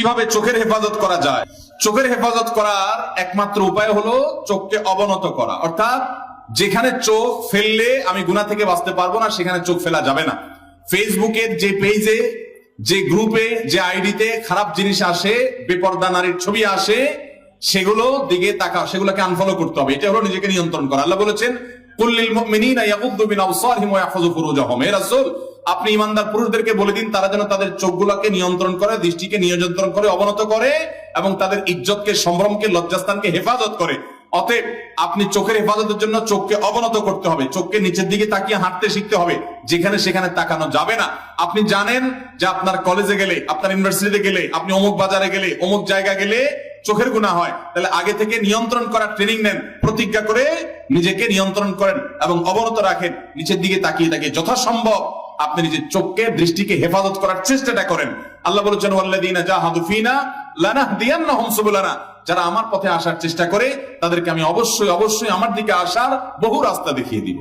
কিভাবে চোখের হেফাজত করা যায়? চোখের হেফাজত করার একমাত্র উপায় হলো চোখকে অবনত করা, অর্থাৎ যেখানে চোখ ফেললে আমি গুনাহ থেকে বাঁচতে পারবো না সেখানে চোখ ফেলা যাবে না। ফেসবুকের যে পেজে, যে গ্রুপে, যে আইডিতে খারাপ জিনিস আসে, বেপরদা নারীর ছবি আসে, সেগুলো দিকে তাকা, সেগুলোকে আনফলো করতে হবে। এটা হলো নিজেকে নিয়ন্ত্রণ করা। আল্লাহ বলেছেন কুল্লিল মুমিনিনা ইয়াগুদ্দু মিন আবসারিহিম ওয়া ইয়াহফাযু ফুরুজাহুম। হে রাসূল, আপনি ঈমানদার পুরুষদেরকে বলে দিন তারা যেন তাদের চোখগুলোকে নিয়ন্ত্রণ করে, দৃষ্টিকে নিয়ন্ত্রণ করে, অবনত করে এবং তাদের ইজ্জতকে, সম্ভ্রমকে, লজ্জাস্থানকে হেফাজত করে। অতএব আপনি চোখের হেফাজতের জন্য চোখকে অবনত করতে হবে, চোখকে নিচের দিকে তাকিয়ে হাঁটতে শিখতে হবে, যেখানে সেখানে তাকানো যাবে না। আপনি জানেন যে আপনার কলেজে গেলে, আপনার ইউনিভার্সিটিতে গেলে, আপনি অমুক বাজারে গেলে, অমুক জায়গা গেলে চোখের গুনাহ হয়, তাহলে আগে থেকে নিয়ন্ত্রণ করার ট্রেনিং নেন, প্রতিজ্ঞা করে নিজেকে নিয়ন্ত্রণ করেন এবং অবনত রাখেন, নিচের দিকে তাকিয়ে তাকিয়ে যথাসম্ভব আপনি নিজের চোখকে, দৃষ্টিকে হেফাজত করার চেষ্টাটা করেন। আল্লাহ বলেছেন ওয়াল্লাযীনা জাহাদু ফীনা লানাহদিয়ান্নাহুম সুবুলানা, যারা আমার পথে আসার চেষ্টা করে তাদেরকে আমি অবশ্যই অবশ্যই আমার দিকে আসার বহু রাস্তা দেখিয়ে দিব।